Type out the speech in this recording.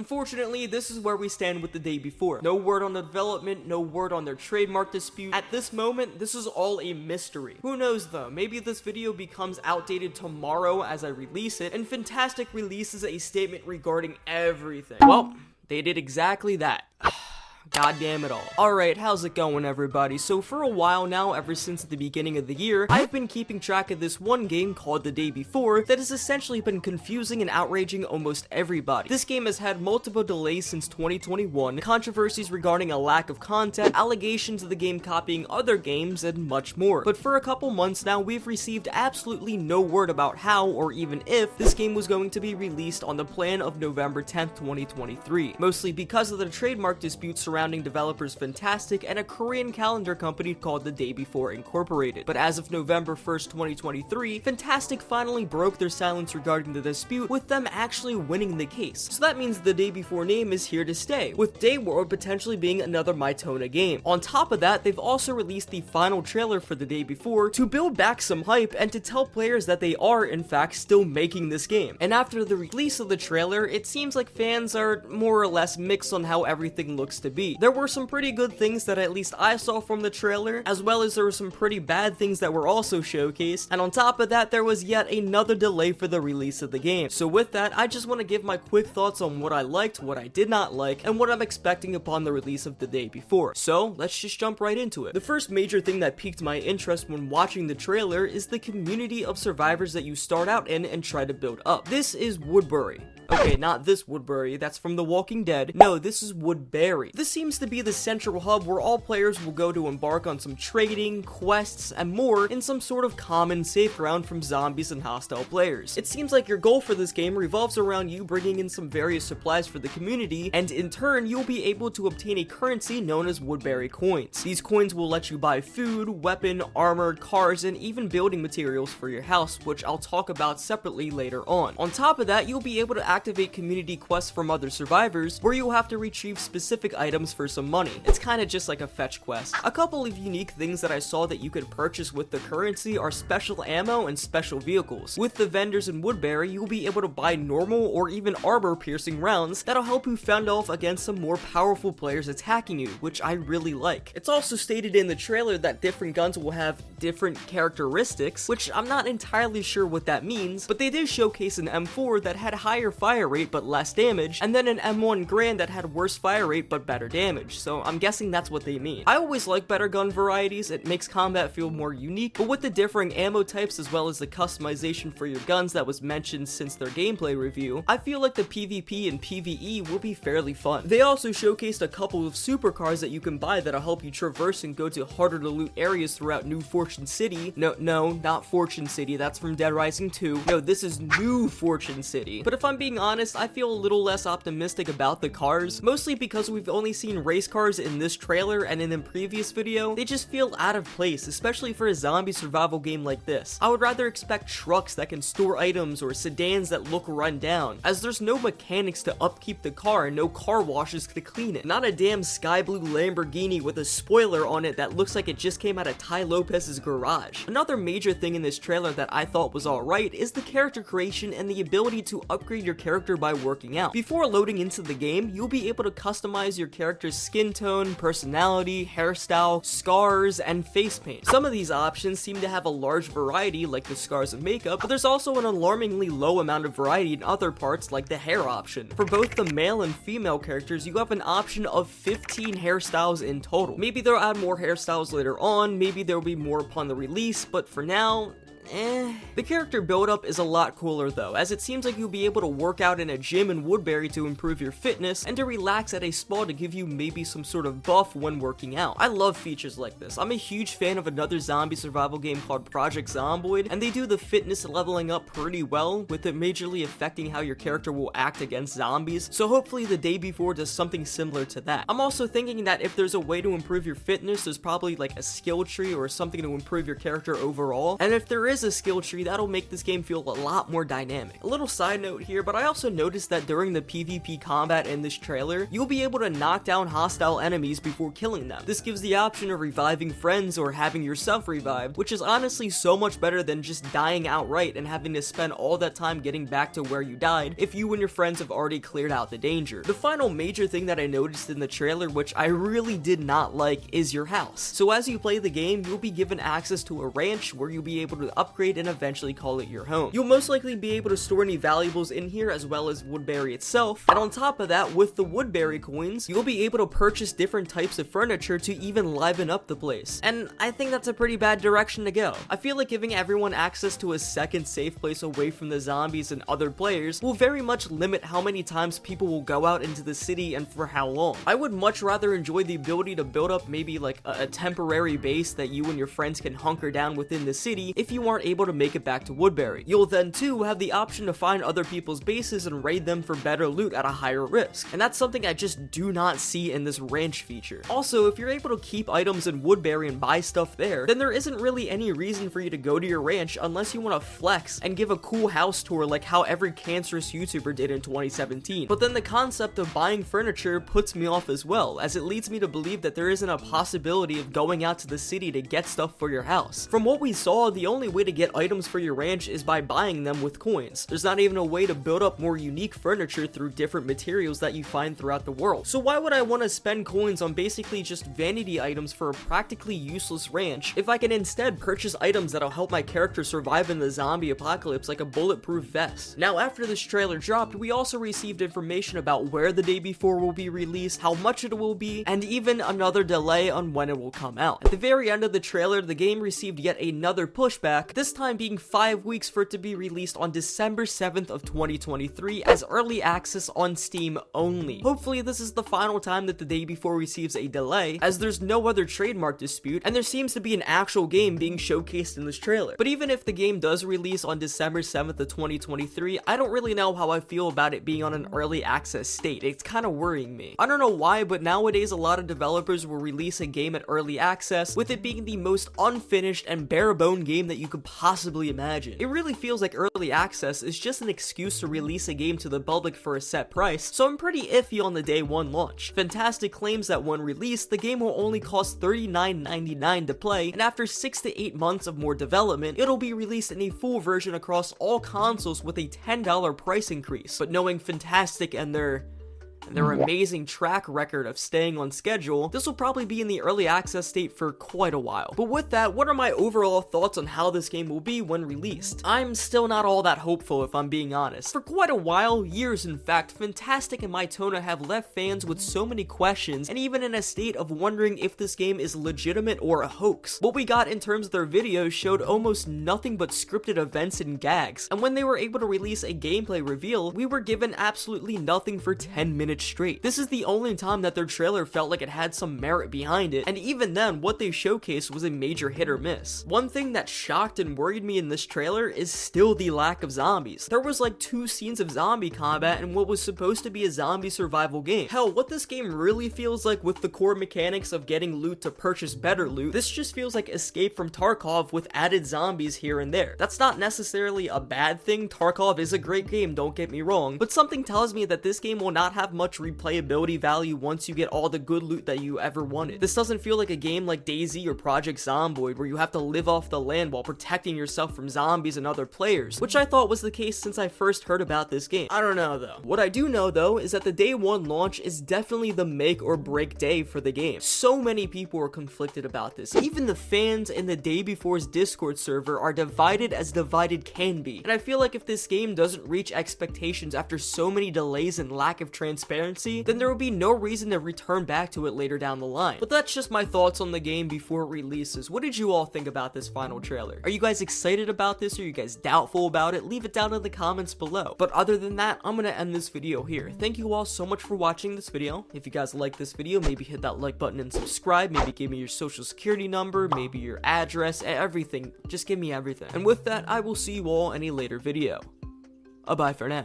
Unfortunately, this is where we stand with the day before. No word on the development, no word on their trademark dispute. At this moment, this is all a mystery. Who knows though, maybe this video becomes outdated tomorrow as I release it, and Fntastic releases a statement regarding everything. Well, they did exactly that. God damn it all. Alright, how's it going everybody? So for a while now, ever since the beginning of the year, I've been keeping track of this one game called The Day Before that has essentially been confusing and outraging almost everybody. This game has had multiple delays since 2021, controversies regarding a lack of content, allegations of the game copying other games, and much more. But for a couple months now, we've received absolutely no word about how, or even if, this game was going to be released on the plan of November 10th, 2023. Mostly because of the trademark dispute surrounding developers Fntastic and a Korean calendar company called The Day Before Incorporated. But as of November 1st, 2023, Fntastic finally broke their silence regarding the dispute, with them actually winning the case. So that means the Day Before name is here to stay, with Day World potentially being another Mytona game. On top of that, they've also released the final trailer for The Day Before to build back some hype and to tell players that they are, in fact, still making this game. And after the release of the trailer, it seems like fans are more or less mixed on how everything looks to be. There were some pretty good things that at least I saw from the trailer, as well as there were some pretty bad things that were also showcased, and on top of that, there was yet another delay for the release of the game. So with that, I just want to give my quick thoughts on what I liked, what I did not like, and what I'm expecting upon the release of The Day Before. So let's just jump right into it. The first major thing that piqued my interest when watching the trailer is the community of survivors that you start out in and try to build up. This is Woodbury. Okay, not this Woodbury, that's from The Walking Dead. No, this is Woodbury. This seems to be the central hub where all players will go to embark on some trading, quests, and more in some sort of common safe ground from zombies and hostile players. It seems like your goal for this game revolves around you bringing in some various supplies for the community, and in turn, you'll be able to obtain a currency known as Woodbury coins. These coins will let you buy food, weapon, armor, cars, and even building materials for your house, which I'll talk about separately later on. On top of that, you'll be able to activate community quests from other survivors, where you'll have to retrieve specific items for some money. It's kinda just like a fetch quest. A couple of unique things that I saw that you could purchase with the currency are special ammo and special vehicles. With the vendors in Woodbury, you'll be able to buy normal or even armor-piercing rounds that'll help you fend off against some more powerful players attacking you, which I really like. It's also stated in the trailer that different guns will have different characteristics, which I'm not entirely sure what that means, but they did showcase an M4 that had higher fire rate but less damage, and then an M1 Grand that had worse fire rate but better damage, so I'm guessing that's what they mean. I always like better gun varieties, it makes combat feel more unique, but with the differing ammo types as well as the customization for your guns that was mentioned since their gameplay review, I feel like the PvP and PvE will be fairly fun. They also showcased a couple of supercars that you can buy that'll help you traverse and go to harder to loot areas throughout New Fortune City. No, not Fortune City, that's from Dead Rising 2. No, this is New Fortune City. But if I'm being honest, I feel a little less optimistic about the cars, mostly because we've only seen race cars in this trailer and in the previous video. They just feel out of place, especially for a zombie survival game like this. I would rather expect trucks that can store items or sedans that look run down, as there's no mechanics to upkeep the car and no car washes to clean it. Not a damn sky blue Lamborghini with a spoiler on it that looks like it just came out of Ty Lopez's garage. Another major thing in this trailer that I thought was alright is the character creation and the ability to upgrade your character by working out. Before loading into the game, you'll be able to customize your character's skin tone, personality, hairstyle, scars, and face paint. Some of these options seem to have a large variety, like the scars and makeup, but there's also an alarmingly low amount of variety in other parts, like the hair option. For both the male and female characters, you have an option of 15 hairstyles in total. Maybe they'll add more hairstyles later on, maybe there'll be more upon the release, but for now, The character build-up is a lot cooler though, as it seems like you'll be able to work out in a gym in Woodbury to improve your fitness, and to relax at a spa to give you maybe some sort of buff when working out. I love features like this. I'm a huge fan of another zombie survival game called Project Zomboid, and they do the fitness leveling up pretty well, with it majorly affecting how your character will act against zombies, so hopefully The Day Before does something similar to that. I'm also thinking that if there's a way to improve your fitness, there's probably like a skill tree or something to improve your character overall, and if there is, is a skill tree that'll make this game feel a lot more dynamic. A little side note here, but I also noticed that during the PvP combat in this trailer, you'll be able to knock down hostile enemies before killing them. This gives the option of reviving friends or having yourself revived, which is honestly so much better than just dying outright and having to spend all that time getting back to where you died if you and your friends have already cleared out the danger. The final major thing that I noticed in the trailer, which I really did not like, is your house. So as you play the game, you'll be given access to a ranch where you'll be able to upgrade and eventually call it your home. You'll most likely be able to store any valuables in here as well as Woodbury itself, and on top of that, with the Woodbury coins, you'll be able to purchase different types of furniture to even liven up the place. And I think that's a pretty bad direction to go. I feel like giving everyone access to a second safe place away from the zombies and other players will very much limit how many times people will go out into the city and for how long. I would much rather enjoy the ability to build up maybe like a temporary base that you and your friends can hunker down within the city if you aren't able to make it back to Woodbury. You'll then too have the option to find other people's bases and raid them for better loot at a higher risk, and that's something I just do not see in this ranch feature. Also, if you're able to keep items in Woodbury and buy stuff there, then there isn't really any reason for you to go to your ranch unless you want to flex and give a cool house tour like how every cancerous YouTuber did in 2017. But then the concept of buying furniture puts me off as well, as it leads me to believe that there isn't a possibility of going out to the city to get stuff for your house. From what we saw, the only way to get items for your ranch is by buying them with coins. There's not even a way to build up more unique furniture through different materials that you find throughout the world. So why would I want to spend coins on basically just vanity items for a practically useless ranch if I can instead purchase items that'll help my character survive in the zombie apocalypse, like a bulletproof vest? Now, after this trailer dropped, we also received information about where the day before will be released, how much it will be, and even another delay on when it will come out. At the very end of the trailer, the game received yet another pushback, this time being 5 weeks for it to be released on December 7th of 2023 as early access on Steam only. Hopefully this is the final time that the day before receives a delay, as there's no other trademark dispute, and there seems to be an actual game being showcased in this trailer. But even if the game does release on December 7th of 2023, I don't really know how I feel about it being on an early access state. It's kind of worrying me. I don't know why, but nowadays a lot of developers will release a game at early access with it being the most unfinished and bare-bone game that you could possibly imagine. It really feels like early access is just an excuse to release a game to the public for a set price, so I'm pretty iffy on the day one launch. Fntastic claims that when released, the game will only cost $39.99 to play, and after 6 to 8 months of more development, it'll be released in a full version across all consoles with a $10 price increase. But knowing Fntastic and their amazing track record of staying on schedule, this will probably be in the early access state for quite a while. But with that, what are my overall thoughts on how this game will be when released? I'm still not all that hopeful, if I'm being honest. For quite a while, years in fact, Fntastic and Mytona have left fans with so many questions and even in a state of wondering if this game is legitimate or a hoax. What we got in terms of their videos showed almost nothing but scripted events and gags, and when they were able to release a gameplay reveal, we were given absolutely nothing for 10 minutes straight. This is the only time that their trailer felt like it had some merit behind it, and even then, what they showcased was a major hit or miss. One thing that shocked and worried me in this trailer is still the lack of zombies. There was like 2 scenes of zombie combat in what was supposed to be a zombie survival game. Hell, what this game really feels like with the core mechanics of getting loot to purchase better loot, this just feels like Escape from Tarkov with added zombies here and there. That's not necessarily a bad thing. Tarkov is a great game, don't get me wrong, but something tells me that this game will not have much replayability value once you get all the good loot that you ever wanted. This doesn't feel like a game like DayZ or Project Zomboid where you have to live off the land while protecting yourself from zombies and other players, which I thought was the case since I first heard about this game. I don't know though. What I do know though is that the day one launch is definitely the make or break day for the game. So many people are conflicted about this. Even the fans in the day before's Discord server are divided as divided can be, and I feel like if this game doesn't reach expectations after so many delays and lack of transparency, then there will be no reason to return back to it later down the line. But that's just my thoughts on the game before it releases. What did you all think about this final trailer? Are you guys excited about this? Are you guys doubtful about it? Leave it down in the comments below. But other than that, I'm gonna end this video here. Thank you all so much for watching this video. If you guys like this video, maybe hit that like button and subscribe. Maybe give me your social security number, maybe your address, everything. Just give me everything. And with that, I will see you all in a later video. Bye for now.